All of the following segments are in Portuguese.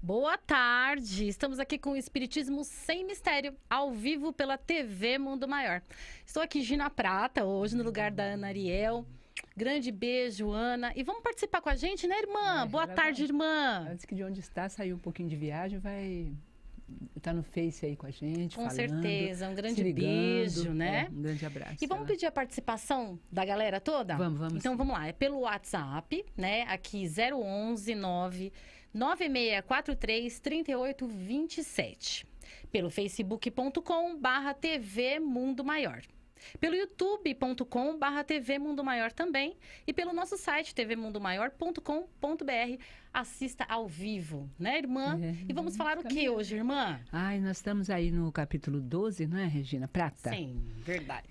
Boa tarde, estamos aqui com o Espiritismo Sem Mistério, ao vivo pela TV Mundo Maior. Estou aqui, Gina Prata, hoje no lugar da Ana Ariel. Grande beijo, Ana. E vamos participar com a gente, né, irmã? Boa tarde, irmã. Antes que de onde está, saiu um pouquinho de viagem, vai estar no Face aí com a gente, com falando. certeza, um grande ligando, beijo, né? Um grande abraço. E vamos pedir a participação da galera toda? Vamos. Então sim. vamos lá, é pelo WhatsApp, né? Aqui 011 9643 3827. Pelo facebook.com/TV Mundo Maior. Pelo youtube.com/TV Mundo Maior também. E pelo nosso site, tvmundomaior.com.br. Assista ao vivo, né, irmã? E vamos falar o que hoje, irmã? Ai, nós estamos aí no capítulo 12, não é, Regina Prata? Sim, verdade.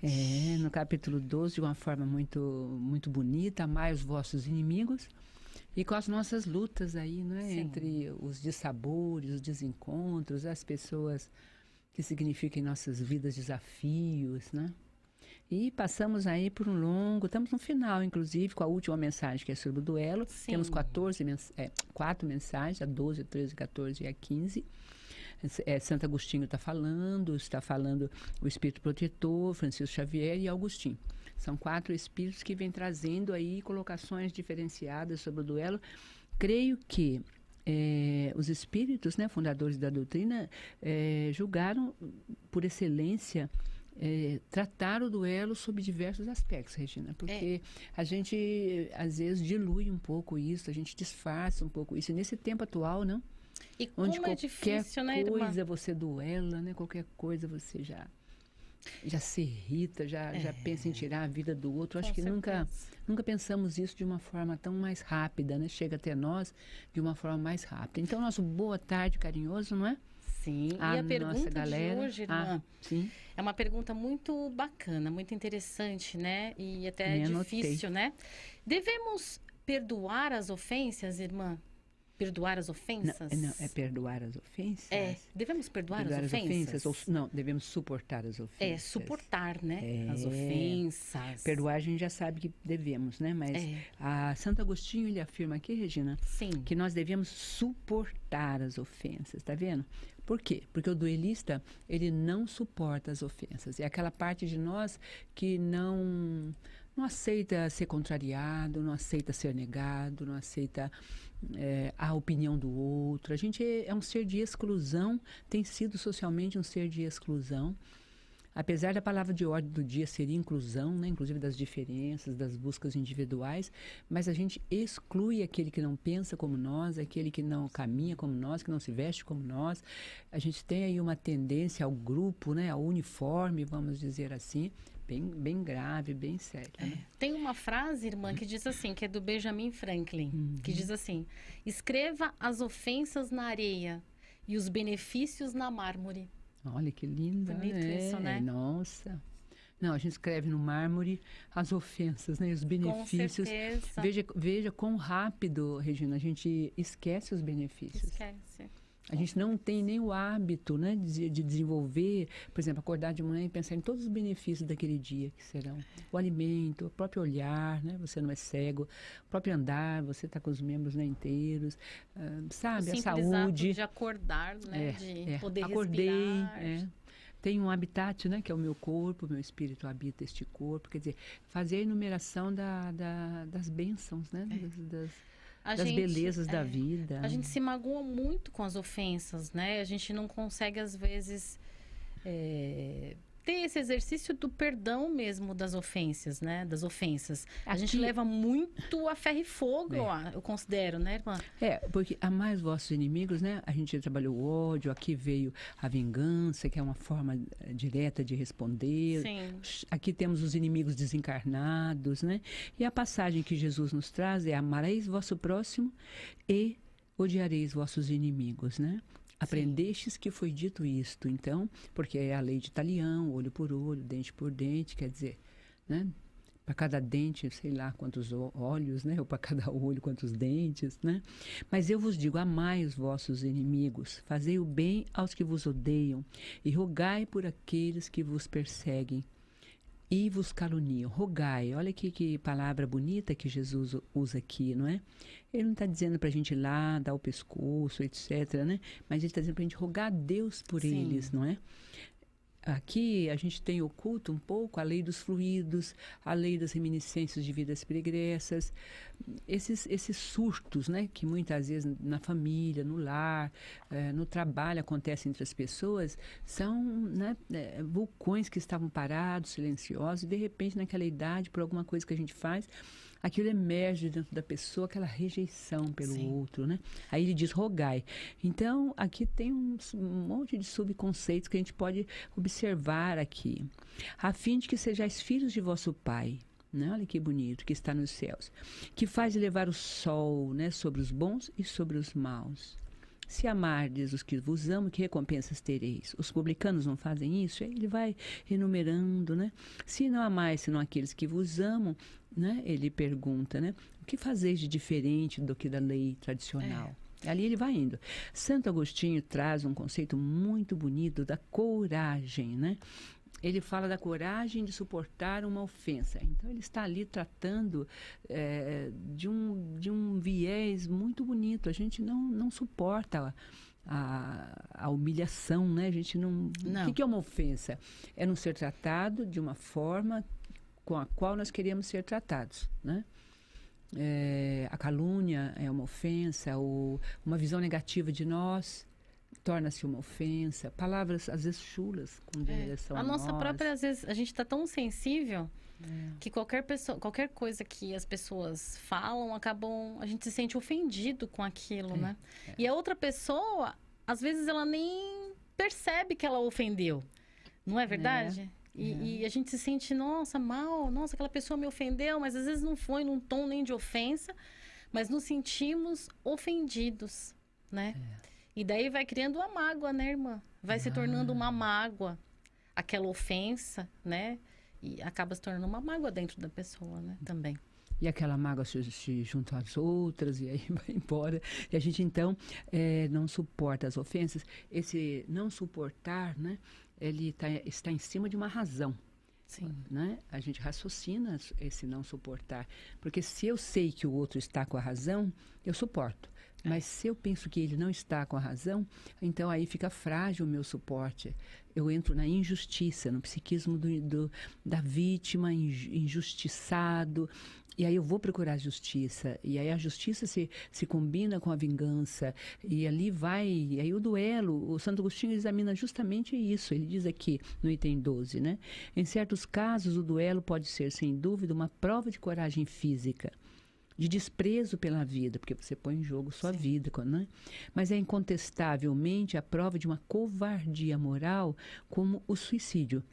No capítulo 12, de uma forma muito, muito bonita, amai os vossos inimigos. E com as nossas lutas aí, não é? Sim. Entre os dissabores, os desencontros, as pessoas que significam em nossas vidas desafios, né? E passamos aí por um longo, estamos no final, inclusive, com a última mensagem, que é sobre o duelo. Sim. Temos 4 mensagens, a 12, a 13, a 14 e a 15. Santo Agostinho está falando o Espírito Protetor, Francisco Xavier e Agostinho. São 4 espíritos que vêm trazendo aí colocações diferenciadas sobre o duelo. Creio que os espíritos, né, fundadores da doutrina, julgaram por excelência tratar o duelo sob diversos aspectos, Regina, porque a gente às vezes dilui um pouco isso, a gente disfarça um pouco isso, e nesse tempo atual, não? E Onde como é difícil, né, irmã? qualquer coisa você duela, né? Qualquer coisa você já se irrita, já pensa em tirar a vida do outro. Acho que nunca pensamos isso de uma forma tão mais rápida, né? Chega até nós de uma forma mais rápida. Então, nosso boa tarde carinhoso, não é? Sim, e a pergunta de hoje, irmã, sim. é uma pergunta muito bacana, muito interessante, né? E até difícil, né? Devemos perdoar as ofensas, irmã? Perdoar as ofensas? Não, é perdoar as ofensas? Devemos perdoar as ofensas? Não, devemos suportar as ofensas. Suportar, né? As ofensas. Perdoar a gente já sabe que devemos, né? Mas a Santo Agostinho, ele afirma aqui, Regina, sim, que nós devemos suportar as ofensas, tá vendo? Por quê? Porque o duelista, ele não suporta as ofensas. É aquela parte de nós que não aceita ser contrariado, não aceita ser negado, não aceita a opinião do outro. A gente é um ser de exclusão, tem sido socialmente um ser de exclusão. Apesar da palavra de ordem do dia ser inclusão, né? Inclusive das diferenças, das buscas individuais, mas a gente exclui aquele que não pensa como nós, aquele que não caminha como nós, que não se veste como nós. A gente tem aí uma tendência ao grupo, né? Ao uniforme, vamos dizer assim, bem grave, bem séria. Né? Tem uma frase, irmã, que diz assim, que é do Benjamin Franklin, que diz assim: escreva as ofensas na areia e os benefícios na mármore. Olha que linda, bonito isso, né? Nossa. Não, a gente escreve no mármore as ofensas, né? Os benefícios. Com certeza. Veja quão rápido, Regina, a gente esquece os benefícios. Esquece. A gente não tem nem o hábito, né, de desenvolver, por exemplo, acordar de manhã e pensar em todos os benefícios daquele dia, que serão o alimento, o próprio olhar, né, você não é cego, o próprio andar, você está com os membros, né, inteiros, sabe, a saúde. De acordar, né, de poder acordei, respirar. Tem um habitat, né, que é o meu corpo, meu espírito habita este corpo, quer dizer, fazer a enumeração das bênçãos, né, das belezas da vida. A gente se magoa muito com as ofensas, né? A gente não consegue, às vezes, ter esse exercício do perdão mesmo das ofensas, né? Das ofensas. A gente leva muito a ferro e fogo, eu considero, né, irmã? Porque amai os vossos inimigos, né? A gente trabalhou o ódio, aqui veio a vingança, que é uma forma direta de responder. Sim. Aqui temos os inimigos desencarnados, né? E a passagem que Jesus nos traz é: amareis vosso próximo e odiareis vossos inimigos, né? Aprendestes que foi dito isto, então, porque é a lei de talião, olho por olho, dente por dente, quer dizer, né? Para cada dente, sei lá quantos olhos, né? Ou para cada olho, quantos dentes, né? Mas eu vos digo, amai os vossos inimigos, fazei o bem aos que vos odeiam e rogai por aqueles que vos perseguem. e vos caluniam. Rogai, olha que palavra bonita que Jesus usa aqui, não é? Ele não está dizendo para a gente ir lá, dar o pescoço, etc., né? Mas ele está dizendo para a gente rogar a Deus por Sim. eles, não é? Aqui a gente tem oculto um pouco a lei dos fluidos, a lei das reminiscências de vidas pregressas, esses surtos, né, que muitas vezes na família, no lar, no trabalho acontecem entre as pessoas, são, né, vulcões que estavam parados, silenciosos, e de repente naquela idade, por alguma coisa que a gente faz, aquilo emerge dentro da pessoa, aquela rejeição pelo Sim. outro, né? Aí ele diz, rogai. Então, aqui tem um monte de subconceitos que a gente pode observar aqui. A fim de que sejais filhos de vosso Pai, né? Olha que bonito, que está nos céus, que faz levar o sol, né, sobre os bons e sobre os maus. Se amardes os que vos amam, que recompensas tereis? Os publicanos não fazem isso? Aí ele vai enumerando, né? Se não amais senão aqueles que vos amam, né? Ele pergunta, né? O que fazeis de diferente do que da lei tradicional? Ali ele vai indo. Santo Agostinho traz um conceito muito bonito da coragem, né? Ele fala da coragem de suportar uma ofensa. Então, ele está ali tratando de um viés muito bonito. A gente não suporta a humilhação, né? A gente não... O que é uma ofensa? É não ser tratado de uma forma com a qual nós queríamos ser tratados, né? A calúnia é uma ofensa, ou uma visão negativa de nós torna-se uma ofensa. Palavras, às vezes, chulas com direção a nós. A nossa própria, às vezes, a gente está tão sensível que qualquer coisa que as pessoas falam, a gente se sente ofendido com aquilo, né? E a outra pessoa, às vezes, ela nem percebe que ela ofendeu. Não é verdade? E a gente se sente, nossa, mal, nossa, aquela pessoa me ofendeu, mas às vezes não foi num tom nem de ofensa, mas nos sentimos ofendidos, né? E daí vai criando uma mágoa, né, irmã? Vai se tornando uma mágoa, aquela ofensa, né? E acaba se tornando uma mágoa dentro da pessoa, né? Também. E aquela mágoa se junta às outras e aí vai embora. E a gente, então, não suporta as ofensas. Esse não suportar, né? Ele está em cima de uma razão. Sim. Né? A gente raciocina esse não suportar. Porque se eu sei que o outro está com a razão, eu suporto. Mas se eu penso que ele não está com a razão, então aí fica frágil o meu suporte. Eu entro na injustiça, no psiquismo da vítima, injustiçado. E aí eu vou procurar justiça. E aí a justiça se combina com a vingança. E ali vai... E aí o duelo, o Santo Agostinho examina justamente isso. Ele diz aqui, no item 12, né? Em certos casos, o duelo pode ser, sem dúvida, uma prova de coragem física, de desprezo pela vida, porque você põe em jogo sua vida, né? Mas é incontestavelmente a prova de uma covardia moral, como o suicídio.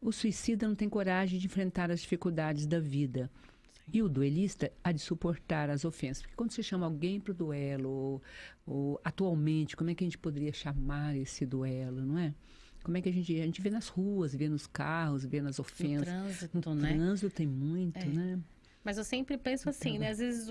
O suicida não tem coragem de enfrentar as dificuldades da vida. E o duelista há de suportar as ofensas. Porque quando você chama alguém para o duelo, ou atualmente, como é que a gente poderia chamar esse duelo, não é? Como é que a gente vê nas ruas, vê nos carros, vê nas ofensas. No trânsito, no né? trânsito tem muito, né? Mas eu sempre penso assim, né? Às vezes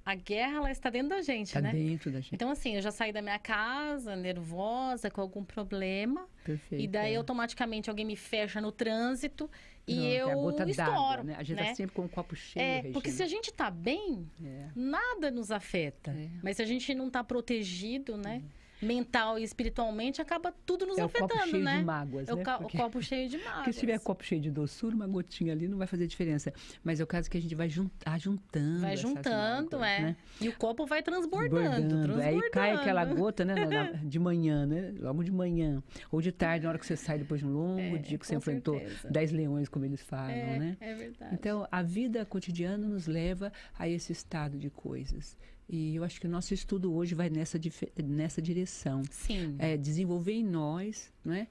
a guerra, ela está dentro da gente, né? Está dentro da gente. Então, assim, eu já saí da minha casa nervosa, com algum problema. Perfeito. E daí, automaticamente, alguém me fecha no trânsito e é a gota estouro, d'água, né? A gente né? está sempre com o copo cheio, porque se a gente está bem, nada nos afeta. Mas se a gente não está protegido, né? Mental e espiritualmente, acaba tudo nos afetando, né? É o copo cheio né? de mágoas, é né? o copo cheio de mágoas. Porque se tiver copo cheio de doçura, uma gotinha ali não vai fazer diferença. Mas é o caso que a gente vai juntando. Vai juntando, mágoas, né? E o copo vai transbordando. Aí cai aquela gota, né? De manhã, né? Logo de manhã. Ou de tarde, na hora que você sai depois de um longo dia que você enfrentou 10 leões, como eles falam, né? É verdade. Então, a vida cotidiana nos leva a esse estado de coisas. E eu acho que o nosso estudo hoje vai nessa direção. Sim. Desenvolver em nós, né,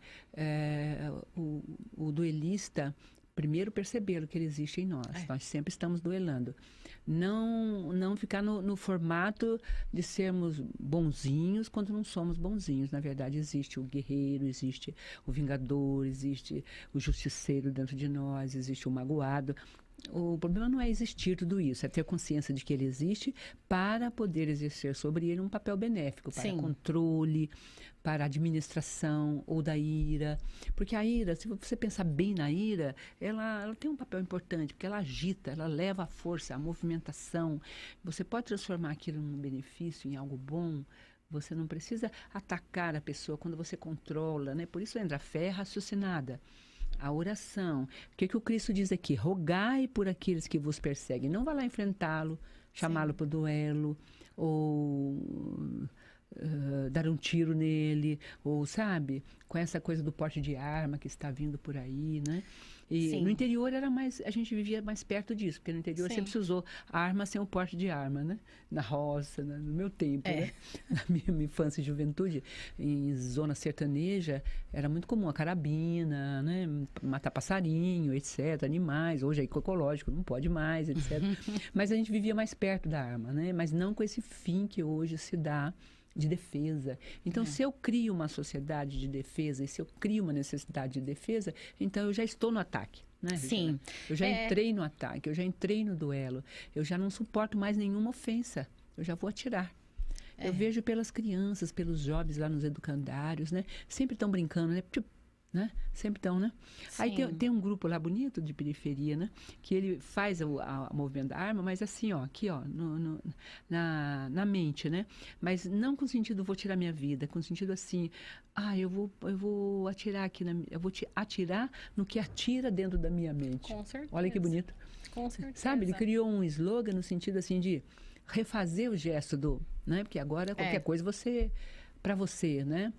o duelista, primeiro perceber que ele existe em nós. Nós sempre estamos duelando. Não ficar no formato de sermos bonzinhos quando não somos bonzinhos. Na verdade, existe o guerreiro, existe o vingador, existe o justiceiro dentro de nós, existe o magoado. O problema não é existir tudo isso, é ter consciência de que ele existe para poder exercer sobre ele um papel benéfico, para Sim. controle, para administração ou da ira. Porque a ira, se você pensar bem na ira, ela tem um papel importante, porque ela agita, ela leva a força, a movimentação. Você pode transformar aquilo num benefício, em algo bom. Você não precisa atacar a pessoa quando você controla, né? Por isso entra a fé raciocinada. A oração. O que o Cristo diz aqui? Rogai por aqueles que vos perseguem. Não vá lá enfrentá-lo, chamá-lo para o duelo, ou dar um tiro nele, ou, sabe, com essa coisa do porte de arma que está vindo por aí, né? E Sim. no interior era mais, a gente vivia mais perto disso, porque no interior Sim. sempre se usou arma sem o porte de arma, né? Na roça, no meu tempo, né? Na minha infância e juventude, em zona sertaneja, era muito comum a carabina, né? Matar passarinho, etc., animais. Hoje é ecológico, não pode mais, etc. Mas a gente vivia mais perto da arma, né? Mas não com esse fim que hoje se dá de defesa. Então, se eu crio uma sociedade de defesa e se eu crio uma necessidade de defesa, então eu já estou no ataque. Né, Sim. Eu já entrei no ataque, eu já entrei no duelo, eu já não suporto mais nenhuma ofensa, eu já vou atirar. Eu vejo pelas crianças, pelos jovens lá nos educandários, né? Sempre estão brincando, né? Sempre estão, né? Sim. Aí tem um grupo lá bonito de periferia, né? Que ele faz o movimento da arma, mas assim, ó, aqui, ó, na mente, né? Mas não com o sentido, vou tirar minha vida, com o sentido assim, eu vou atirar aqui, eu vou atirar no que atira dentro da minha mente. Com certeza. Olha que bonito. Com certeza. Sabe, ele criou um slogan no sentido assim de refazer o gesto né? Porque agora qualquer coisa para você, né?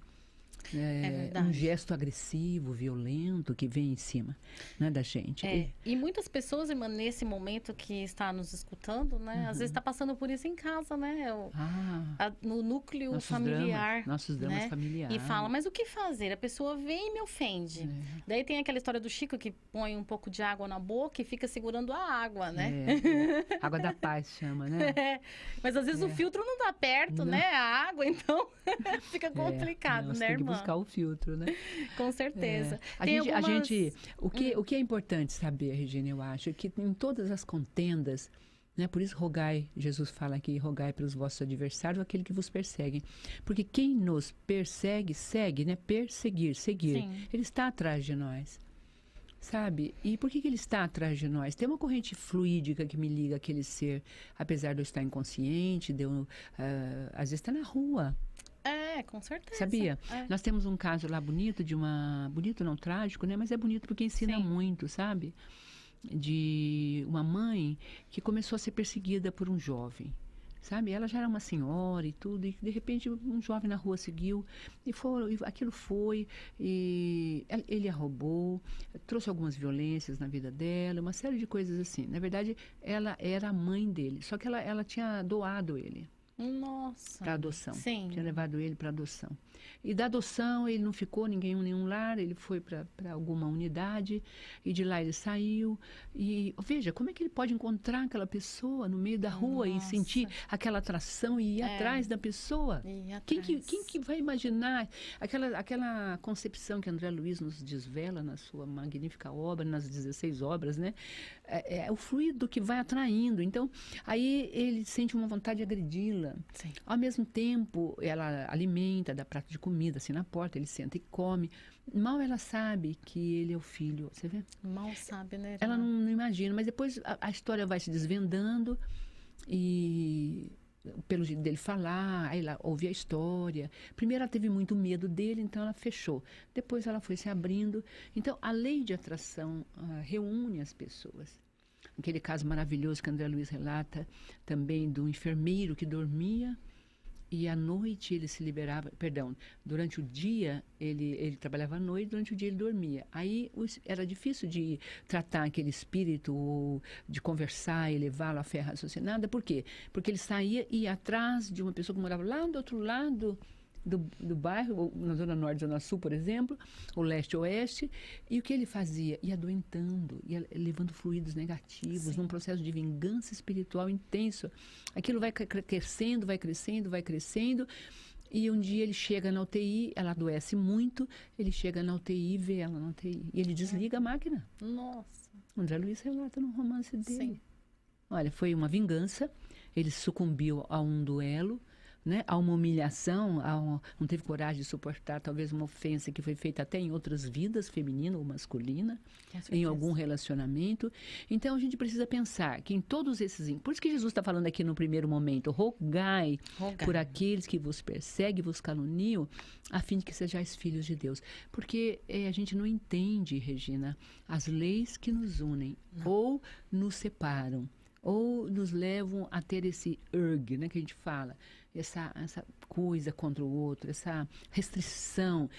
Um gesto agressivo, violento que vem em cima, né, da gente. E muitas pessoas, irmã, nesse momento que está nos escutando, né, às vezes está passando por isso em casa, né? No núcleo nossos familiar. Nossos dramas né? familiares. E fala, mas o que fazer? A pessoa vem e me ofende. Daí tem aquela história do Chico que põe um pouco de água na boca e fica segurando a água, né? Água da paz chama, né? Mas às vezes o filtro não dá perto, né? A água, então fica complicado, né, irmã? Buscar o filtro, né? Com certeza. O que é importante saber, Regina, eu acho, que em todas as contendas, né? Por isso rogai, Jesus fala aqui, rogai pelos vossos adversários, aquele que vos perseguem. Porque quem nos persegue, segue, né? Perseguir, seguir. Sim. Ele está atrás de nós. Sabe? E por que ele está atrás de nós? Tem uma corrente fluídica que me liga àquele ser, apesar de eu estar inconsciente, às vezes está na rua. Com certeza. Sabia? Nós temos um caso lá bonito, bonito não trágico, né? Mas é bonito porque ensina muito, sabe? De uma mãe que começou a ser perseguida por um jovem. Sabe? Ela já era uma senhora e tudo, e de repente um jovem na rua seguiu, aquilo foi, e ele a roubou, trouxe algumas violências na vida dela, uma série de coisas assim. Na verdade, ela era a mãe dele, só que ela tinha doado ele. Nossa. Para adoção. Sim. Tinha levado ele para adoção. E da adoção ele não ficou em nenhum lar, ele foi para alguma unidade e de lá ele saiu. E veja, como é que ele pode encontrar aquela pessoa no meio da rua e sentir aquela atração e ir atrás da pessoa? Quem que vai imaginar aquela concepção que André Luiz nos desvela na sua magnífica obra, nas 16 obras, né? É o fluido que vai atraindo. Então, aí ele sente uma vontade de agredi-la. Sim. Ao mesmo tempo, ela alimenta, dá prato de comida assim na porta, ele senta e come. Mal ela sabe que ele é o filho, você vê? Mal sabe, né? Ela não imagina, mas depois a história vai se desvendando e pelo jeito dele falar, aí ela ouve a história. Primeiro ela teve muito medo dele, então ela fechou. Depois ela foi se abrindo. Então a lei de atração reúne as pessoas. Aquele caso maravilhoso que André Luiz relata também do enfermeiro que dormia e à noite ele se liberava, durante o dia ele trabalhava à noite, durante o dia ele dormia. Aí era difícil de tratar aquele espírito, ou de conversar e levá-lo à fé raciocinada. Por quê? Porque ele saía e ia atrás de uma pessoa que morava lá do outro lado do bairro, na Zona Norte, Zona Sul, por exemplo, ou Leste-Oeste, e o que ele fazia? Ia adoentando, ia levando fluidos negativos, num processo de vingança espiritual intenso. Aquilo vai crescendo, vai crescendo, vai crescendo, E um dia ele chega na UTI, ela adoece muito, ele chega na UTI e vê ela na UTI. E ele desliga a máquina. Nossa. André Luiz relata no romance dele. Sim. Olha, foi uma vingança, ele sucumbiu a um duelo, né, a uma humilhação, não teve coragem de suportar talvez uma ofensa que foi feita até em outras vidas, feminina ou masculina, em algum relacionamento. Então a gente precisa pensar que em todos esses... Por isso que Jesus está falando aqui no primeiro momento, rogai por aqueles que vos perseguem, vos caluniam, a fim de que sejais filhos de Deus. Porque a gente não entende, Regina, as leis que nos unem ou nos separam, ou nos levam a ter esse urg, né, que a gente fala, essa coisa contra o outro, essa restrição.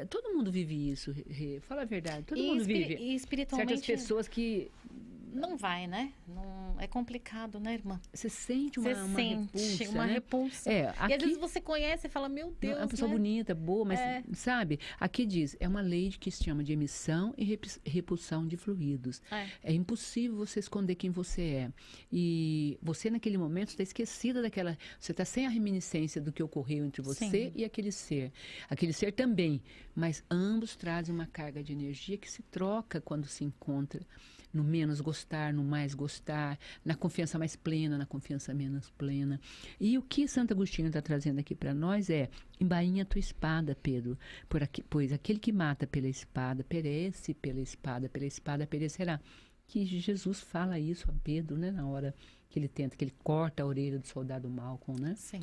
Todo mundo vive isso, fala a verdade, todo mundo vive. E espiritualmente... Certas pessoas que... Não vai, né? Não, é complicado, né, irmã? Você sente uma repulsa, uma né? repulsa. Aqui, e às vezes você conhece e fala, meu Deus, é uma pessoa né? bonita, boa, mas sabe? Aqui diz, é uma lei que se chama de emissão e repulsão de fluidos. É impossível você esconder quem você é. E você, naquele momento, está esquecida daquela... Você está sem a reminiscência do que ocorreu entre você e aquele ser. Aquele ser também. Mas ambos trazem uma carga de energia que se troca quando se encontra. No menos gostar, no mais gostar, na confiança mais plena, na confiança menos plena. E o que Santo Agostinho está trazendo aqui para nós é: embainha a tua espada, Pedro, pois aquele que mata pela espada, perece pela espada perecerá. Que Jesus fala isso a Pedro, né, na hora que ele corta a orelha do soldado Malcolm, né? Sim.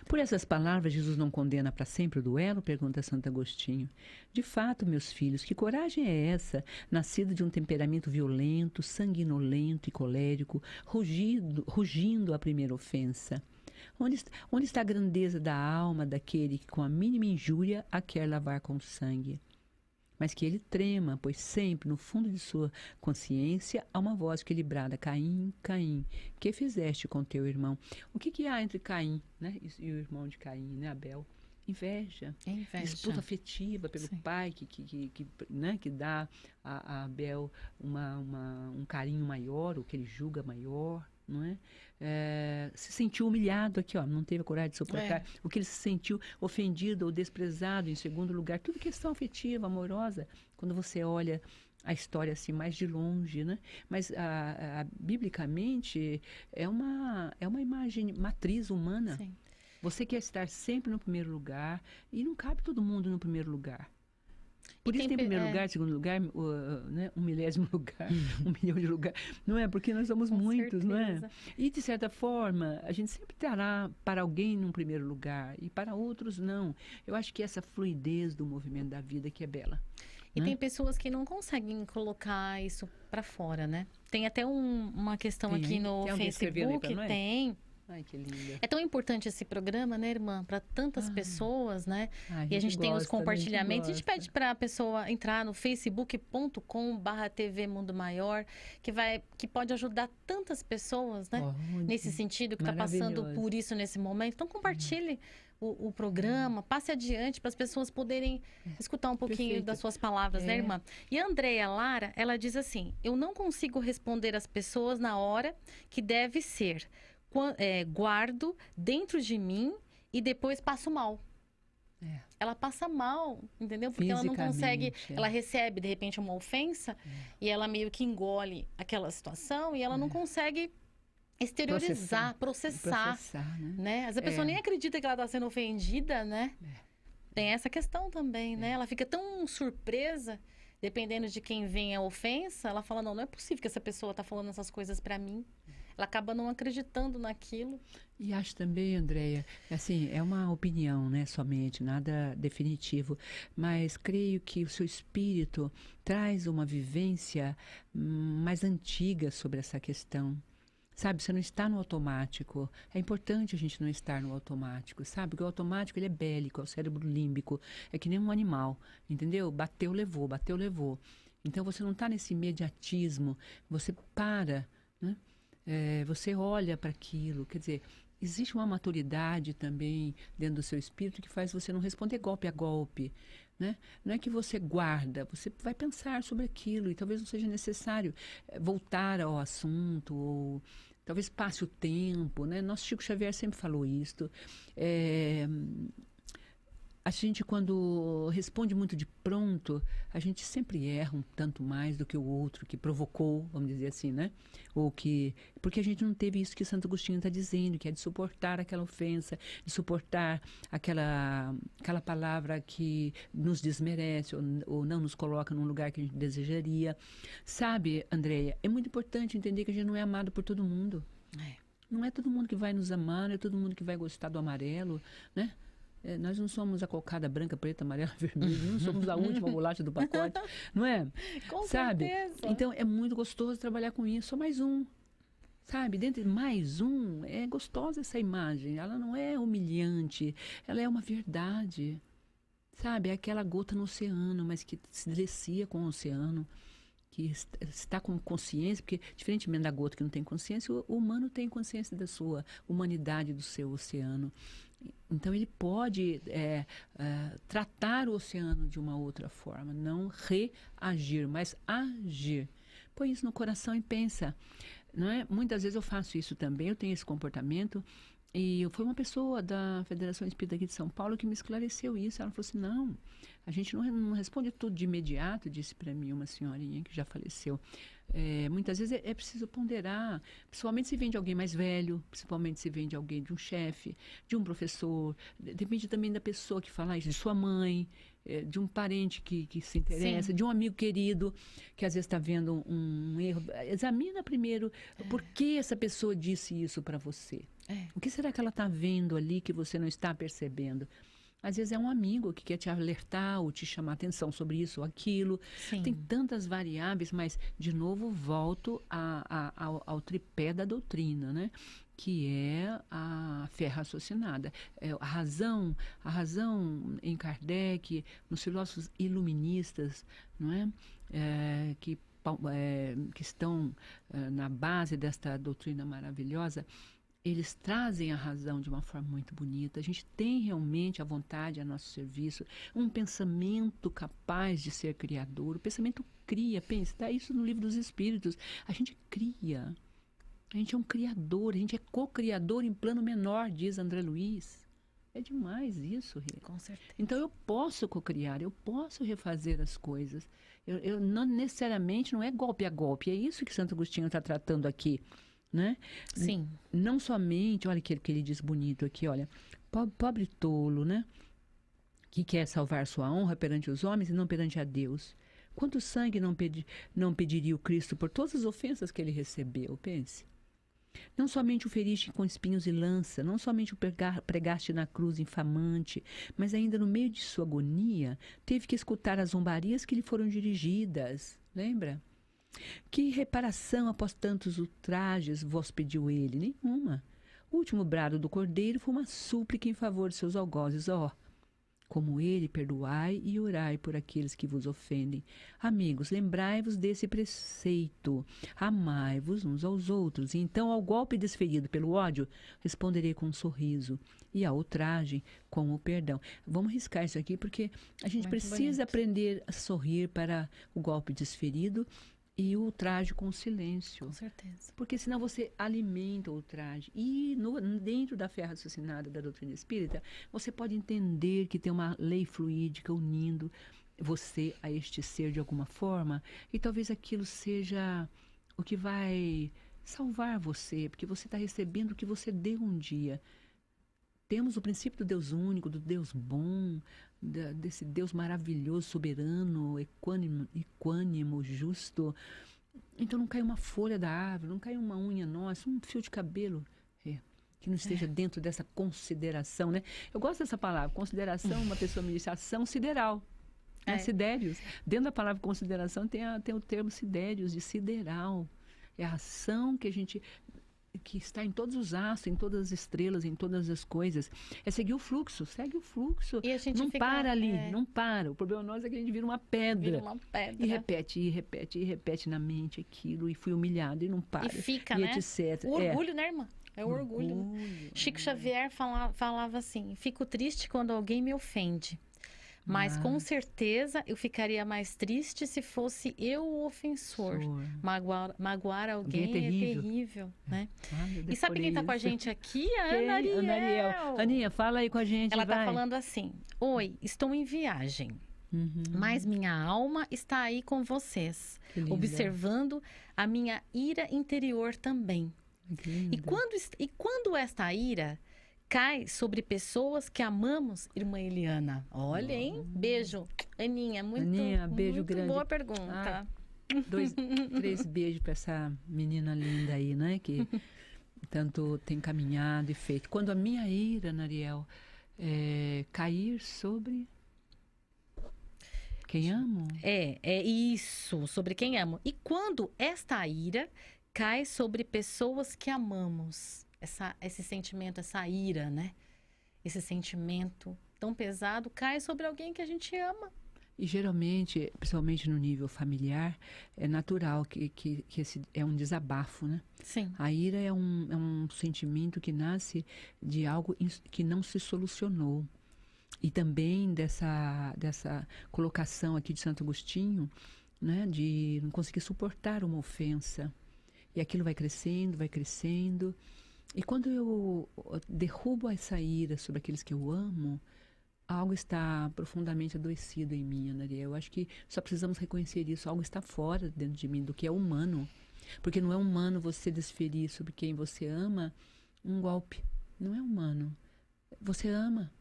Por essas palavras, Jesus não condena para sempre o duelo? Pergunta Santo Agostinho. De fato, meus filhos, que coragem é essa, nascida de um temperamento violento, sanguinolento e colérico, rugindo à primeira ofensa? Onde está a grandeza da alma daquele que com a mínima injúria a quer lavar com sangue? Mas que ele trema, pois sempre, no fundo de sua consciência, há uma voz que lhe brada: Caim, Caim, que fizeste com teu irmão? O que há entre Caim, né, e o irmão de Caim, né, Abel? Inveja. Disputa afetiva pelo pai que dá a Abel um carinho maior, o que ele julga maior. Não é? Se sentiu humilhado aqui, não teve a coragem de suportar. O que ele se sentiu ofendido ou desprezado, em segundo lugar, tudo questão afetiva, amorosa, quando você olha a história assim mais de longe, né? Mas biblicamente é uma imagem matriz humana. Sim. Você quer estar sempre no primeiro lugar e não cabe todo mundo no primeiro lugar. Por isso tem primeiro lugar, segundo lugar, né, 1.000º lugar, 1 milhão de lugar. Não é? Porque nós somos muitos, não é? E, de certa forma, a gente sempre terá para alguém num primeiro lugar e para outros não. Eu acho que essa fluidez do movimento da vida que é bela. E tem pessoas que não conseguem colocar isso para fora, né? Tem até uma questão aqui no Facebook, tem... Ai, que linda. É tão importante esse programa, né, irmã? Para tantas pessoas, né? E a gente tem os compartilhamentos. A gente pede para a pessoa entrar no facebook.com/TV Mundo Maior, que pode ajudar tantas pessoas, né? Nesse sentido, que está passando por isso nesse momento. Então, compartilhe o programa, passe adiante para as pessoas poderem escutar um pouquinho das suas palavras, né, irmã? E a Andréia Lara, ela diz assim: eu não consigo responder às pessoas na hora que deve ser. Guardo dentro de mim e depois passo mal. Ela passa mal, entendeu? Porque ela não consegue... Ela recebe, de repente, uma ofensa e ela meio que engole aquela situação e ela não consegue exteriorizar, processar né? Às vezes a pessoa nem acredita que ela está sendo ofendida, né? Tem essa questão também, né? Ela fica tão surpresa, dependendo de quem vem a ofensa, ela fala, não é possível que essa pessoa está falando essas coisas para mim. Ela acaba não acreditando naquilo. E acho também, Andréia, assim, é uma opinião, né, somente, nada definitivo, mas creio que o seu espírito traz uma vivência mais antiga sobre essa questão. Sabe, você não está no automático. É importante a gente não estar no automático, sabe? Porque o automático, ele é bélico, é o cérebro límbico. É que nem um animal, entendeu? Bateu, levou, bateu, levou. Então, você não está nesse imediatismo. Você para, né? Você olha para aquilo, quer dizer, existe uma maturidade também dentro do seu espírito que faz você não responder golpe a golpe, né? Não é que você guarda, você vai pensar sobre aquilo e talvez não seja necessário voltar ao assunto ou talvez passe o tempo, né? Nosso Chico Xavier sempre falou isso. A gente, quando responde muito de pronto, a gente sempre erra um tanto mais do que o outro que provocou, vamos dizer assim, né? Porque a gente não teve isso que Santo Agostinho está dizendo, que é de suportar aquela ofensa, de suportar aquela palavra que nos desmerece ou não nos coloca num lugar que a gente desejaria. Sabe, Andréia, é muito importante entender que a gente não é amado por todo mundo. Não é todo mundo que vai nos amar, não é todo mundo que vai gostar do amarelo, né? Nós não somos a cocada branca, preta, amarela, vermelha, não somos a última bolacha do pacote, não é? Com sabe? certeza. Então, é muito gostoso trabalhar com isso. Só mais um, sabe? Dentro de mais um, é gostosa essa imagem. Ela não é humilhante, ela é uma verdade, sabe? É aquela gota no oceano, mas que se delicia com o oceano, que está com consciência, porque, diferentemente da gota que não tem consciência, o humano tem consciência da sua humanidade, do seu oceano. Então, ele pode tratar o oceano de uma outra forma, não reagir, mas agir. Põe isso no coração e pensa. Não é? Muitas vezes eu faço isso também, eu tenho esse comportamento. E foi uma pessoa da Federação Espírita aqui de São Paulo que me esclareceu isso. Ela falou assim, não, a gente não responde tudo de imediato, disse para mim uma senhorinha que já faleceu. Muitas vezes é preciso ponderar, principalmente se vem de alguém mais velho, principalmente se vem de alguém, de um chefe, de um professor, depende também da pessoa que fala isso, de sua mãe, de um parente que se interessa, de um amigo querido que às vezes está vendo um erro. Examina primeiro por que essa pessoa disse isso para você. O que será que ela está vendo ali que você não está percebendo? Às vezes é um amigo que quer te alertar ou te chamar a atenção sobre isso ou aquilo. Sim. Tem tantas variáveis, mas, de novo, volto ao tripé da doutrina, né? Que é a fé raciocinada. A razão em Kardec, nos filósofos iluministas, não é? Que estão na base desta doutrina maravilhosa, eles trazem a razão de uma forma muito bonita. A gente tem realmente a vontade a nosso serviço, um pensamento capaz de ser criador. O pensamento cria, pensa, está isso no Livro dos Espíritos. A gente cria. A gente é um criador, a gente é co-criador em plano menor, diz André Luiz. É demais isso, Rê. Com certeza. Então eu posso co-criar, eu posso refazer as coisas. Eu não necessariamente, não é golpe a golpe, é isso que Santo Agostinho está tratando aqui. Né? Sim. Não somente, olha o que ele diz bonito aqui, olha, pobre tolo, né? Que quer salvar sua honra perante os homens e não perante a Deus. Quanto sangue não pediria o Cristo por todas as ofensas que ele recebeu? Pense. Não somente o feriste com espinhos e lança, não somente o pregaste na cruz infamante, mas ainda no meio de sua agonia, teve que escutar as zombarias que lhe foram dirigidas. Lembra? Que reparação após tantos ultrajes vos pediu ele? Nenhuma. O último brado do cordeiro foi uma súplica em favor de seus algozes. Como ele, perdoai e orai por aqueles que vos ofendem. Amigos, lembrai-vos desse preceito. Amai-vos uns aos outros. E então, ao golpe desferido pelo ódio, responderei com um sorriso. E à ultragem, com o perdão. Vamos riscar isso aqui, porque a gente precisa aprender a sorrir para o golpe desferido e o ultraje com silêncio. Com certeza. Porque senão você alimenta o ultraje. E dentro da fé raciocinada da doutrina espírita, você pode entender que tem uma lei fluídica unindo você a este ser de alguma forma. E talvez aquilo seja o que vai salvar você, porque você está recebendo o que você deu um dia. Temos o princípio do Deus único, do Deus bom, desse Deus maravilhoso, soberano, equânimo, justo. Então não cai uma folha da árvore, não cai uma unha nossa, um fio de cabelo que não esteja dentro dessa consideração, né? Eu gosto dessa palavra, consideração. Uma pessoa me disse ação sideral. Sidérios. Dentro da palavra consideração tem o termo sidérios, de sideral. É a ação que está em todos os astros, em todas as estrelas, em todas as coisas. É seguir o fluxo, segue o fluxo. E a gente não para ali, não para. O problema nosso é que a gente vira uma pedra. Vira uma pedra. E repete na mente aquilo, e fui humilhado, e não para. E fica, e né? etc. O orgulho, né, irmã? É o orgulho. Chico Xavier falava assim, fico triste quando alguém me ofende, Mas com certeza eu ficaria mais triste se fosse eu o ofensor. Magoar alguém é terrível, né? E sabe quem está com a gente aqui? A Ana Ariel. Aninha, fala aí com a gente. Ela está falando assim: oi, estou em viagem. Mas minha alma está aí com vocês, observando a minha ira interior também. E quando esta ira cai sobre pessoas que amamos, irmã Eliana? Olha, hein? Beijo. Aninha, beijo muito grande. Boa pergunta. 2, 3 beijos para essa menina linda aí, né? Que tanto tem caminhado e feito. Quando a minha ira, Nariel, cair sobre quem amo? É isso, sobre quem amo. E quando esta ira cai sobre pessoas que amamos, esse sentimento, essa ira, né? Esse sentimento tão pesado cai sobre alguém que a gente ama. E geralmente, principalmente no nível familiar, é natural que esse é um desabafo, né? Sim. A ira é um sentimento que nasce de algo que não se solucionou. E também dessa colocação aqui de Santo Agostinho, né? De não conseguir suportar uma ofensa. E aquilo vai crescendo, vai crescendo. E quando eu derrubo essa ira sobre aqueles que eu amo, algo está profundamente adoecido em mim, Anaria. Eu acho que só precisamos reconhecer isso. Algo está fora dentro de mim, do que é humano. Porque não é humano você desferir sobre quem você ama um golpe. Não é humano. Você ama.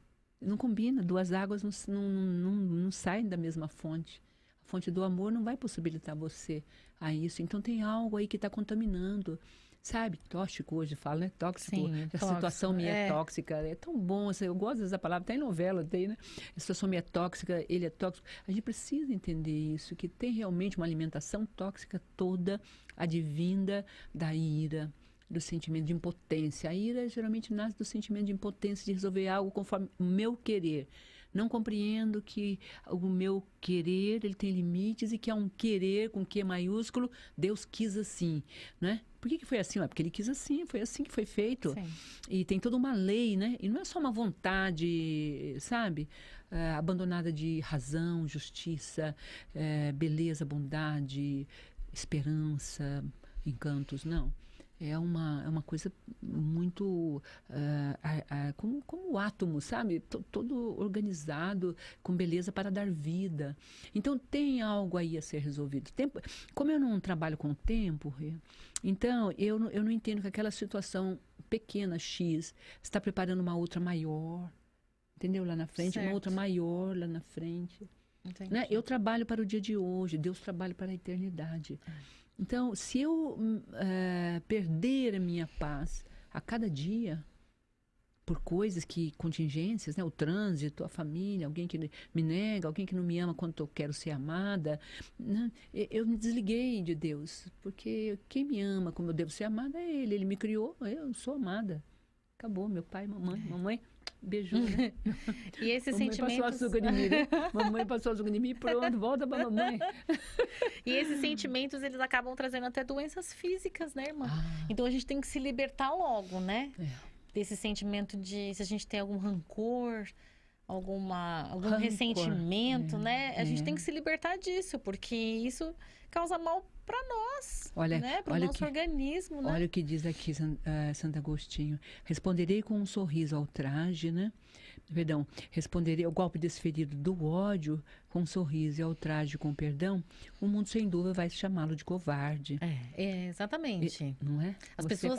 Não combina. Duas águas não saem da mesma fonte. A fonte do amor não vai possibilitar você a isso. Então tem algo aí que está contaminando. Sabe, tóxico hoje fala, né? Tóxico. Sim, a situação minha é tóxica. É tão bom. Eu gosto dessa palavra, tem novela, tem, né? A situação minha é tóxica, ele é tóxico. A gente precisa entender isso, que tem realmente uma alimentação tóxica toda advinda da ira, do sentimento de impotência. A ira geralmente nasce do sentimento de impotência, de resolver algo conforme o meu querer. Não compreendo que o meu querer ele tem limites e que é um querer com Q maiúsculo. Deus quis assim, né? Por que foi assim? Porque ele quis assim, foi assim que foi feito. Sim. E tem toda uma lei, né? E não é só uma vontade, sabe? Abandonada de razão, justiça, beleza, bondade, esperança, encantos, não. É uma coisa muito como o átomo, sabe? Todo organizado, com beleza para dar vida. Então, tem algo aí a ser resolvido. Como eu não trabalho com o tempo, então eu não entendo que aquela situação pequena, X, está preparando uma outra maior. Entendeu? Lá na frente, certo. Uma outra maior lá na frente. Né? Eu trabalho para o dia de hoje, Deus trabalha para a eternidade. Então, se eu perder a minha paz a cada dia, por coisas contingências, né? O trânsito, a família, alguém que me nega, alguém que não me ama quanto eu quero ser amada, né? Eu me desliguei de Deus, porque quem me ama como eu devo ser amada é Ele. Ele me criou, eu sou amada. Acabou, meu pai, mamãe, beijo, né? E esses mamãe sentimentos... passou açúcar em mim, né? Mamãe passou açúcar em mim, pronto, volta pra mamãe. E esses sentimentos, eles acabam trazendo até doenças físicas, né, irmã? Então, a gente tem que se libertar logo, né? Desse sentimento de... Se a gente tem algum rancor, algum ressentimento, né? A gente tem que se libertar disso, porque isso causa mal para nós, né? Para o nosso organismo, né? Olha o que diz aqui Santo Agostinho. Responderei com um sorriso ao traje, né? Perdão, responderei ao golpe desferido do ódio com um sorriso e ao traje com perdão. O mundo, sem dúvida, vai chamá-lo de covarde. Exatamente. Não é? As pessoas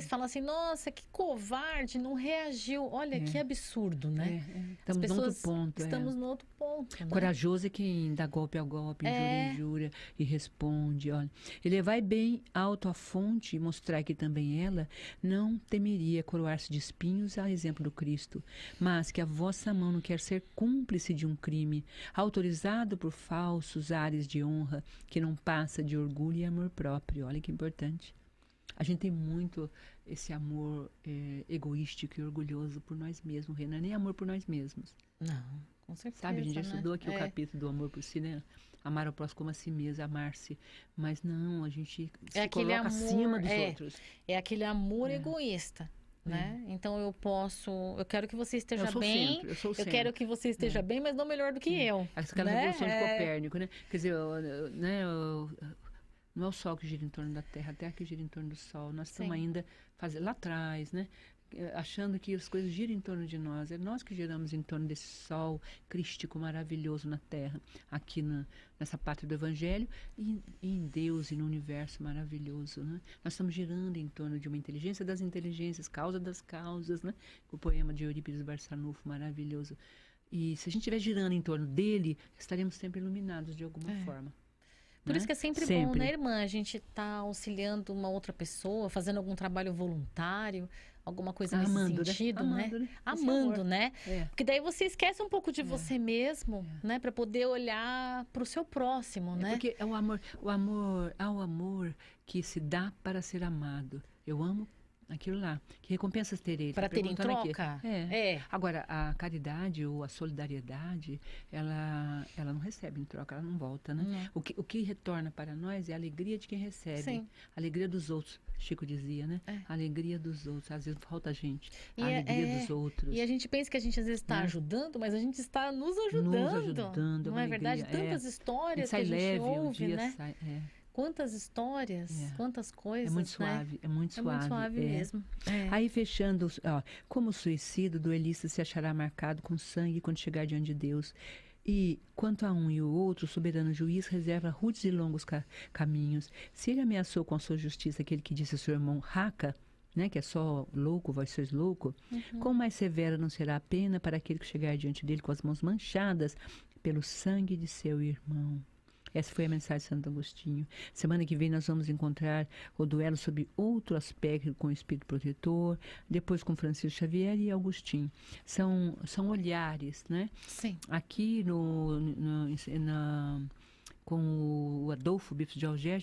falam assim, nossa, que covarde, não reagiu. Olha, que absurdo, né? Estamos no outro ponto. Estamos no outro ponto. Né? Corajoso é quem dá golpe a golpe, injúria a injúria, e responde, olha. Elevai bem alto a fonte e mostrar que também ela não temeria coroar-se de espinhos a exemplo do Cristo, mas que a vossa mão não quer ser cúmplice de um crime, autorizado por falsos ares de honra, que não passa de orgulho e amor próprio. Olha que importante. A gente tem muito esse amor egoístico e orgulhoso por nós mesmos, Renan, nem amor por nós mesmos. Não, com certeza. Sabe, a gente já estudou aqui o capítulo do amor por si, né? Amar ao próximo como a si mesmo, amar-se. Mas não, a gente se coloca acima dos outros. É aquele amor egoísta. né? Então eu quero que você esteja Eu sou o bem, centro, eu sou o eu centro. quero que você esteja bem, mas não melhor do que eu. Aquela né? revolução de Copérnico, né? Quer dizer, né, não é o Sol que gira em torno da Terra, a Terra que gira em torno do Sol. Nós estamos ainda lá atrás, né? Achando que as coisas giram em torno de nós. É nós que giramos em torno desse Sol crístico maravilhoso na Terra, aqui nessa pátria do Evangelho, e em Deus e no universo maravilhoso, né? Nós estamos girando em torno de uma inteligência das inteligências, causa das causas, né? O poema de Eurípides Barçanufo, maravilhoso. E se a gente estiver girando em torno dele, estaremos sempre iluminados de alguma forma. Por isso que é sempre bom, né, irmã? A gente tá auxiliando uma outra pessoa, fazendo algum trabalho voluntário, alguma coisa nesse sentido, né? Amando, né? Porque daí você esquece um pouco de você mesmo, né? Para poder olhar para o seu próximo, né? Porque é há o amor que se dá para ser amado. Eu amo aquilo lá. Que recompensas terei? Para ter em troca? Agora, a caridade ou a solidariedade, ela não recebe em troca, ela não volta, né? O que retorna para nós é a alegria de quem recebe. Sim. A alegria dos outros, Chico dizia, né? A alegria dos outros. Às vezes falta a gente. E a alegria dos outros. E a gente pensa que a gente às vezes está ajudando, mas a gente está nos ajudando. Nos ajudando. Não é verdade? Tantas histórias que a gente ouve, né? Quantas histórias, quantas coisas, É muito suave, né? é muito suave. É muito suave mesmo. Aí fechando, como o suicídio, o duelista se achará marcado com sangue quando chegar diante de Deus. E quanto a um e o outro, o soberano juiz reserva rudes e longos caminhos. Se ele ameaçou com a sua justiça aquele que disse ao seu irmão Raca, né, que é só louco, vós sois louco, quão mais severa não será a pena para aquele que chegar diante dele com as mãos manchadas pelo sangue de seu irmão. Essa foi a mensagem de Santo Agostinho. Semana que vem nós vamos encontrar o duelo sob outro aspecto com o Espírito Protetor, depois com Francisco Xavier e Agostinho. São olhares, né? Sim. Aqui com o Adolfo Bispo de Alger,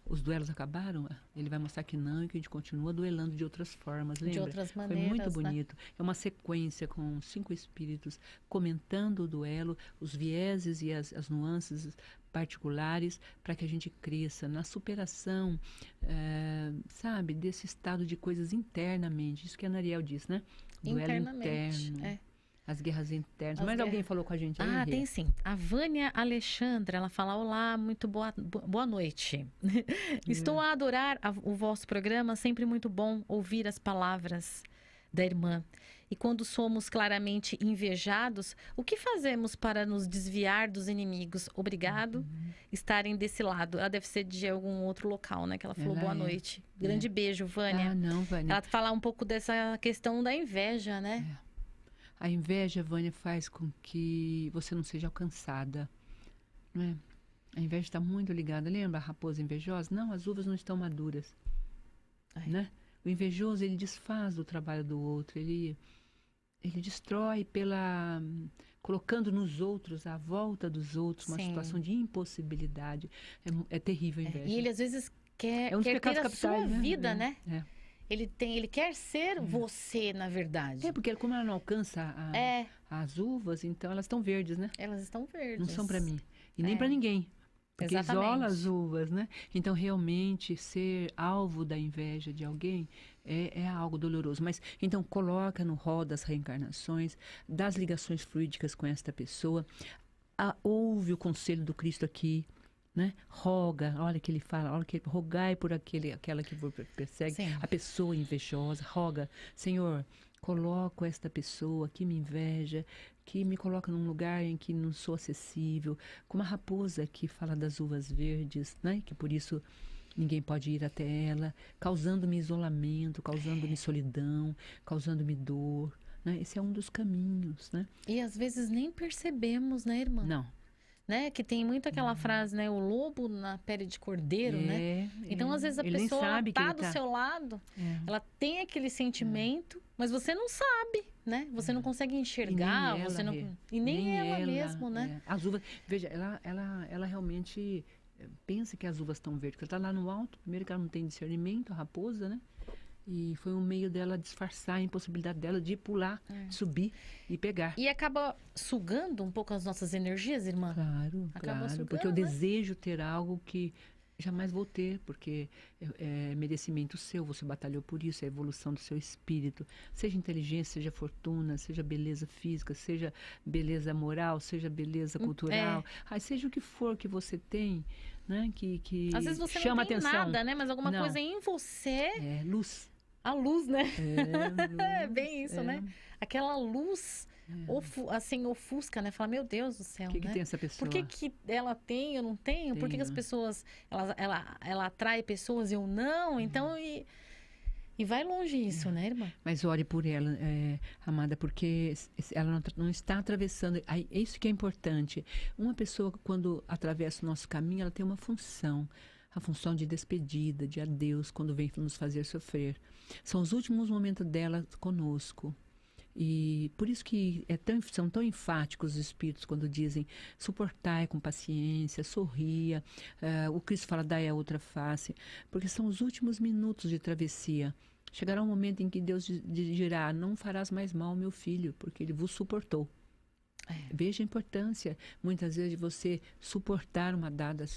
os duelos acabaram. Ele vai mostrar que não e que a gente continua duelando de outras formas, lembra? De outras maneiras, foi muito bonito. Né? É uma sequência com 5 espíritos comentando o duelo, os vieses e as nuances particulares para que a gente cresça na superação, sabe, desse estado de coisas internamente. Isso que a Nariel disse, né? Duelo interno. As guerras internas. Mas alguém falou com a gente aí? Tem sim. A Vânia Alexandra, ela fala: olá, muito boa noite. Estou a adorar o vosso programa, sempre muito bom ouvir as palavras da irmã. E quando somos claramente invejados, o que fazemos para nos desviar dos inimigos? Obrigado estarem desse lado. Ela deve ser de algum outro local, né? Que ela falou boa noite. Grande beijo, Vânia. Não, Vânia. Ela fala um pouco dessa questão da inveja, né? A inveja, Vânia, faz com que você não seja alcançada, não é? A inveja está muito ligada. Lembra a raposa invejosa? Não, as uvas não estão maduras, né? O invejoso, ele desfaz o trabalho do outro, ele destrói colocando nos outros, à volta dos outros, uma situação de impossibilidade. É terrível a inveja. E ele, às vezes, quer ter a sua vida, né? Ele quer ser você, na verdade. Porque como ela não alcança as uvas, então elas estão verdes, né? Elas estão verdes. Não são para mim. E nem para ninguém. Porque isola as uvas, né? Então, realmente, ser alvo da inveja de alguém é algo doloroso. Mas, então, coloca no rol das reencarnações, das ligações fluídicas com esta pessoa. Ouve o conselho do Cristo aqui. Né? Roga, olha que ele fala, olha que rogai por aquela que vos persegue, a pessoa invejosa, roga, Senhor, coloco esta pessoa que me inveja, que me coloca num lugar em que não sou acessível, como a raposa que fala das uvas verdes, né? Que por isso ninguém pode ir até ela, causando-me isolamento, causando-me solidão, causando-me dor, né? Esse é um dos caminhos, né? E às vezes nem percebemos, né, irmã? Não. Né? Que tem muito aquela frase, né? O lobo na pele de cordeiro, né? Então, às vezes, a pessoa está do seu lado, ela tem aquele sentimento, mas você não sabe, né? Você não consegue enxergar, e nem ela mesmo, né? As uvas, veja, ela realmente pensa que as uvas estão verdes, porque ela está lá no alto, primeiro que ela não tem discernimento, a raposa, né? E foi um meio dela disfarçar a impossibilidade dela de pular, subir e pegar. E acaba sugando um pouco as nossas energias, irmã? Claro, porque eu desejo ter algo que jamais vou ter, porque é merecimento seu, você batalhou por isso, é a evolução do seu espírito. Seja inteligência, seja fortuna, seja beleza física, seja beleza moral, seja beleza cultural. Seja o que for que você tem, né? Que Às vezes você chama não tem atenção. nada, né? Mas alguma coisa em você... É luz. A luz, né? Luz, É bem isso, né? Aquela luz, assim, ofusca, né? Fala, meu Deus do céu, O que né? tem essa pessoa? Por que ela tem, eu não tenho? Por que as pessoas... Ela atrai pessoas e eu não? Então, e vai longe isso, né, irmã? Mas ore por ela, amada, porque ela não está atravessando... É isso que é importante. Uma pessoa, quando atravessa o nosso caminho, ela tem uma função. A função de despedida, de adeus, quando vem nos fazer sofrer. São os últimos momentos dela conosco. E por isso que são tão enfáticos os espíritos quando dizem suportai com paciência, sorria. O Cristo fala, dai a outra face. Porque são os últimos minutos de travessia. Chegará um momento em que Deus dirá, não farás mais mal, meu filho, porque ele vos suportou. Veja a importância, muitas vezes, de você suportar uma dada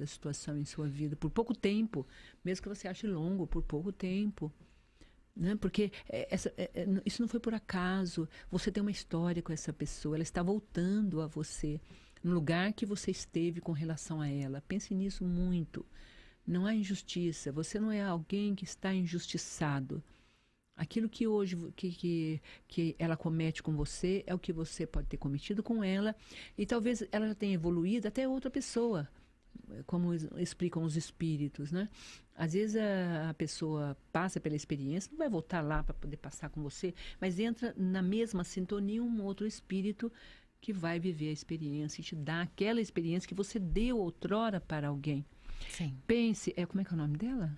situação em sua vida por pouco tempo, mesmo que você ache longo, por pouco tempo. Né? Porque isso não foi por acaso. Você tem uma história com essa pessoa, ela está voltando a você, no lugar que você esteve com relação a ela. Pense nisso muito. Não há injustiça, você não é alguém que está injustiçado. Aquilo que hoje que ela comete com você é o que você pode ter cometido com ela, e talvez ela já tenha evoluído até outra pessoa, como explicam os espíritos, né? Às vezes a pessoa passa pela experiência, não vai voltar lá para poder passar com você, mas entra na mesma sintonia um outro espírito que vai viver a experiência e te dá aquela experiência que você deu outrora para alguém. Sim. Pense, como é que é o nome dela?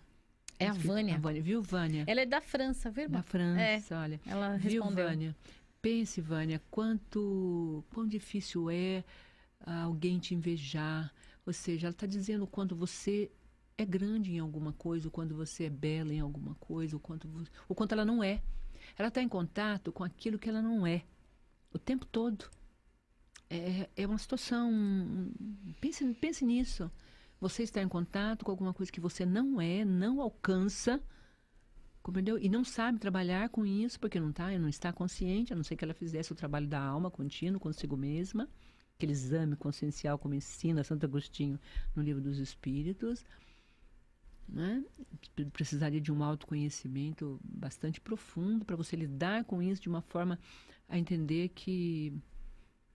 É a Vânia. A Vânia, viu, Vânia? Ela é da França, viu, irmã? Da França, olha. Ela viu, respondeu. Vânia? Pense, Vânia, quão difícil é alguém te invejar. Ou seja, ela está dizendo o quanto você é grande em alguma coisa, o quanto você é bela em alguma coisa, o quanto ela não é. Ela está em contato com aquilo que ela não é, o tempo todo. É uma situação... Pense nisso. Você está em contato com alguma coisa que você não alcança, compreendeu? E não sabe trabalhar com isso, porque não está consciente, a não ser que ela fizesse o trabalho da alma contínuo consigo mesma, aquele exame consciencial, como ensina Santo Agostinho no Livro dos Espíritos, né? Precisaria de um autoconhecimento bastante profundo para você lidar com isso de uma forma a entender que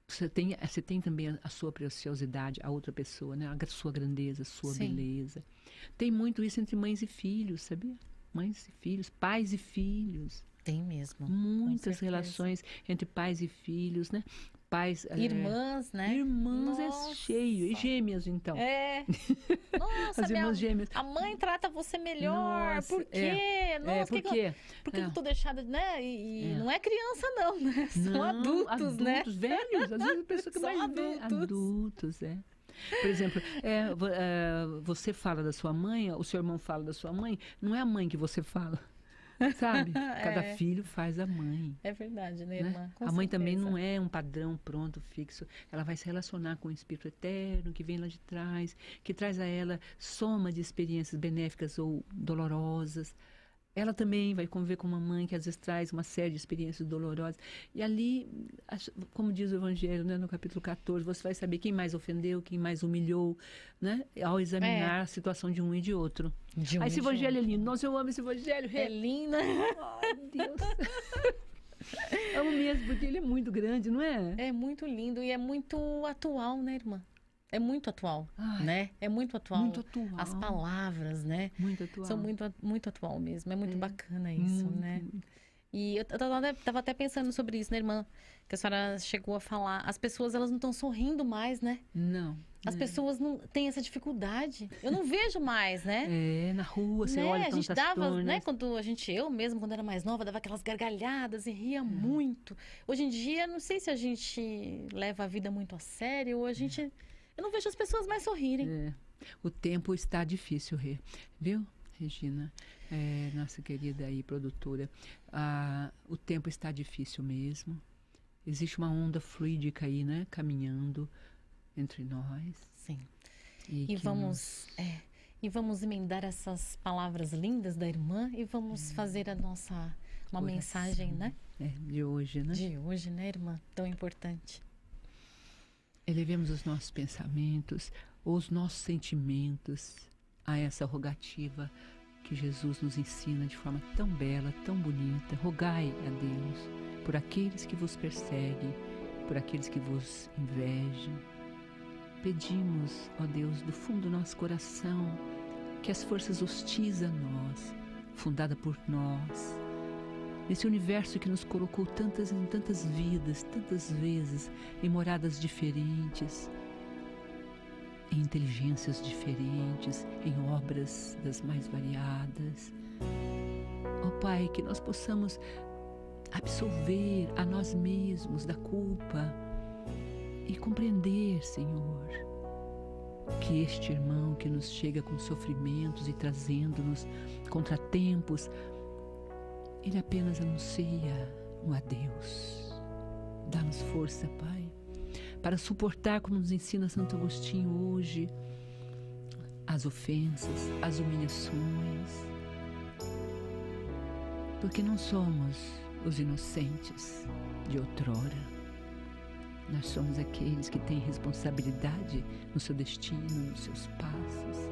você tem também a sua preciosidade, a outra pessoa, né? A sua grandeza, a sua beleza. Tem muito isso entre mães e filhos, sabia? Mães e filhos, pais e filhos. Tem mesmo. Muitas relações entre pais e filhos, né? Pais, irmãs, né? Irmãs. Nossa. É cheio. E gêmeas, então. Nossa, as irmãs gêmeas. A mãe trata você melhor. Nossa, por quê? Nossa, por quê? Por que eu tô deixada, né? E não é criança, não, né? São adultos, né? Adultos, velhos. Às vezes a pessoa que mais vê. Adultos, Por exemplo, você fala da sua mãe, o seu irmão fala da sua mãe, não é a mãe que você fala. Sabe? Cada filho faz a mãe. É verdade, né, irmã? A mãe também não é um padrão pronto, fixo. Ela vai se relacionar com o espírito eterno que vem lá de trás, que traz a ela soma de experiências benéficas ou dolorosas. Ela também vai conviver com uma mãe que às vezes traz uma série de experiências dolorosas. E ali, como diz o Evangelho, né, no capítulo 14, você vai saber quem mais ofendeu, quem mais humilhou, né, ao examinar a situação de um e de outro. Esse Evangelho é lindo. Nossa, eu amo esse Evangelho. É lindo. Ai, Deus. Amo mesmo, porque ele é muito grande, não é? É muito lindo e é muito atual, né, irmã? É muito atual, né? É muito atual. Muito atual. As palavras, né? Muito atual. São muito atual mesmo. É muito bacana isso, né? Muito. E eu tava até pensando sobre isso, né, irmã? Que a senhora chegou a falar. As pessoas, elas não estão sorrindo mais, né? Não. As pessoas não têm essa dificuldade. Eu não vejo mais, né? Na rua, você olha a gente tantas dava, turnas. né? Eu mesmo, quando era mais nova, dava aquelas gargalhadas e ria muito. Hoje em dia, não sei se a gente leva a vida muito a sério ou a gente... Eu não vejo as pessoas mais sorrirem. O tempo está difícil, viu, Regina? Nossa querida aí, produtora. O tempo está difícil mesmo. Existe uma onda fluídica aí, né? Caminhando entre nós. Sim. E vamos... E vamos emendar essas palavras lindas da irmã e vamos fazer uma mensagem, né? De hoje, né? De hoje, né, irmã? Tão importante. Elevemos os nossos pensamentos, os nossos sentimentos a essa rogativa que Jesus nos ensina de forma tão bela, tão bonita. Rogai a Deus por aqueles que vos perseguem, por aqueles que vos invejam. Pedimos, ó Deus, do fundo do nosso coração, que as forças hostis a nós, fundada por nós, nesse universo que nos colocou em tantas vidas, tantas vezes, em moradas diferentes, em inteligências diferentes, em obras das mais variadas. Ó Pai, que nós possamos absolver a nós mesmos da culpa e compreender, Senhor, que este irmão que nos chega com sofrimentos e trazendo-nos contratempos, ele apenas anuncia um adeus. Dá-nos força, Pai, para suportar, como nos ensina Santo Agostinho hoje, as ofensas, as humilhações, porque não somos os inocentes de outrora. Nós somos aqueles que têm responsabilidade no seu destino, nos seus passos.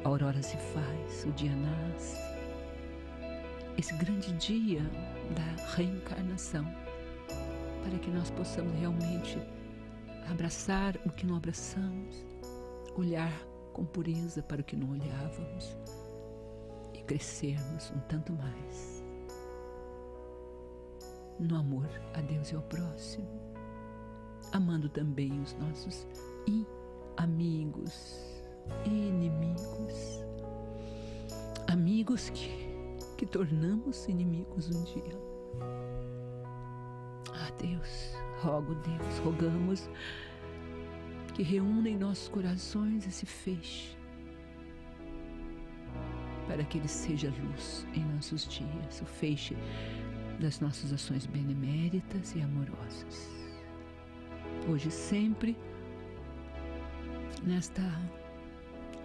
A aurora se faz, o dia nasce. Esse grande dia da reencarnação, para que nós possamos realmente abraçar o que não abraçamos, olhar com pureza para o que não olhávamos e crescermos um tanto mais no amor a Deus e ao próximo, amando também os nossos amigos e inimigos, amigos que tornamos inimigos um dia. Deus, rogamos que reúna em nossos corações esse feixe, para que ele seja luz em nossos dias, o feixe das nossas ações beneméritas e amorosas. Hoje e sempre, nesta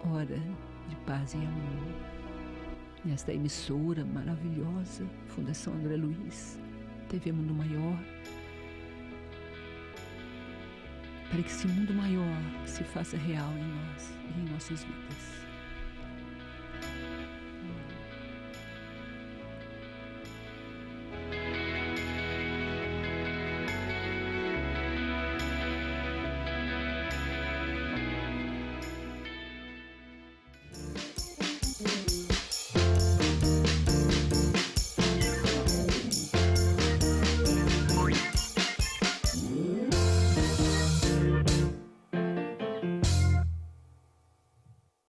hora de paz e amor, nesta emissora maravilhosa, Fundação André Luiz, TV Mundo Maior, para que esse mundo maior se faça real em nós e em nossas vidas.